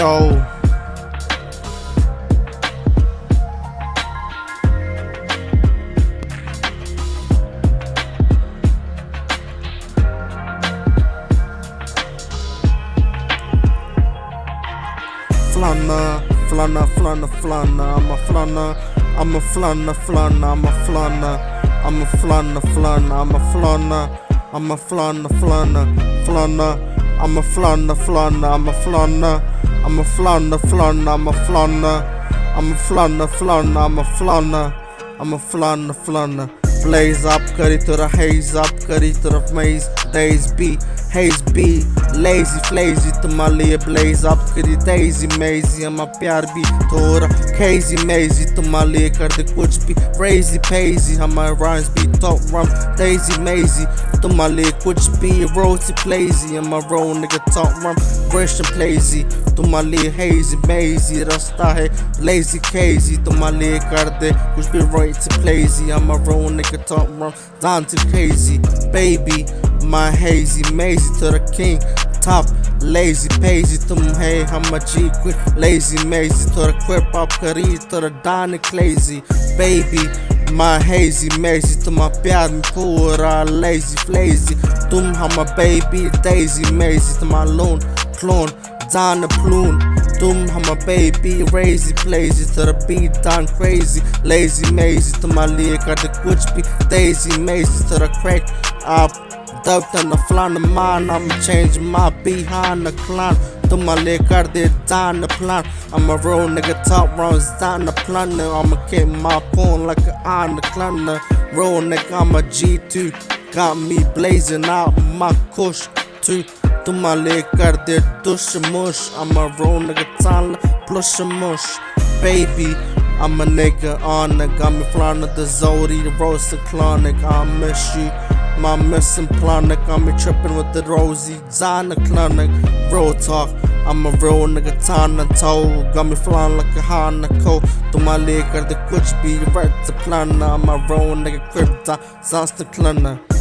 Yo. Flana, flana, flana, flana, I'm a flana, I'm a flana, flana, I'm a flana, I'm a flana, flana, I'm a flana, I'm a flana, flana, flana, I'm a flana, flana, I'm a flana, I'm a flana, flana, I'm a flana, I'm a flana, flana, I'm a flana, I'm a flana, flana. Blaze up, kari tura haze up, kari tura maze, days be, haze be, lazy flazy तुम्हारे blaze up करी daisy mazy हम प्यार भी थोड़ा crazy mazy तुम्हारे कर दे कुछ भी crazy pazy हमारे rhymes भी top rum daisy mazy तुम्हारे कुछ भी rosy plazy हमारा roll nigga top rum Russian plazy तुम्हारे hazy mazy rasta है lazy crazy तुम्हारे कर दे कुछ भी right plazy हमारा roll nigga top rum down to crazy baby my hazy mazy to the king top lazy pazy tum hai hum a G queen lazy mazy to the crib up kari to the Don crazy baby my hazy mazy to my pyar mein pura lazy flazy tum hum a baby daisy mazy to my loon clone Don ploon tum hum a baby crazy plazy to the beat down crazy lazy mazy to my liye kar de kuch bhi daisy mazy to the crack up Dubbed on the flan of mine, I'ma change my behind the clan. To my leg, got it down the plan. I'm a real nigga, top runs down the plan. I'ma keep my pawn like an on the clan. Real nigga, I'm a G2. Got me blazing out my kush too. To my leg, got it dush mush. I'm a real nigga, tan plush mush. Baby, I'm a nigga on the got me flying the Zodi, the roast the clonic. I miss you. My missing planet got me tripping with the rosy Zana clinic. Real talk, I'm a real nigga tana toe. Got me flying like a Hanako. To my leg, got the kuch be right to plan. I'm a real nigga crypta, Zasta clinic.